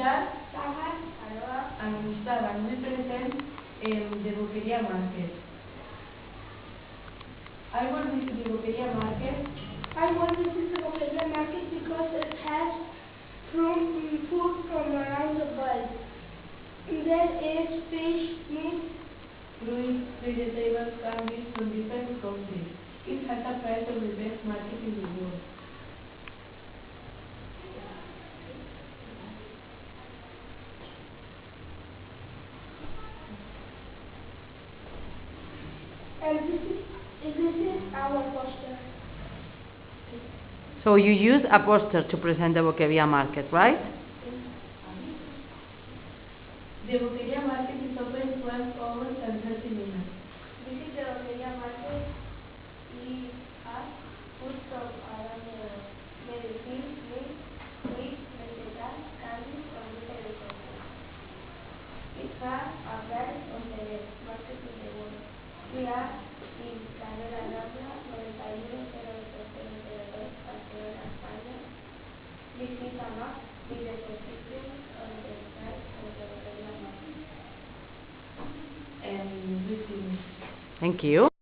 Sahar, and Gustavo, and we present the Boqueria Market. I will visit the Boqueria Market. I want to visit the Boqueria Market because it has food from around the world. There is fish, meat, Fruits, vegetables, candies from different countries. It has a price of the best market in the world. and this is our poster. So you use a poster to present the Boqueria Market, right? The Boqueria Market is open 12 hours and 30 minutes. Visit the Boqueria Market. We have food from around the world. Medicine, meat, fruit, vegetables, candies from different countries. It has a price of the best market in the world. We are in Carrera Rambla, 91-002, Barcelona, España. Visit a map with the position on the side of the Boqueria Market. And we finish. Thank you.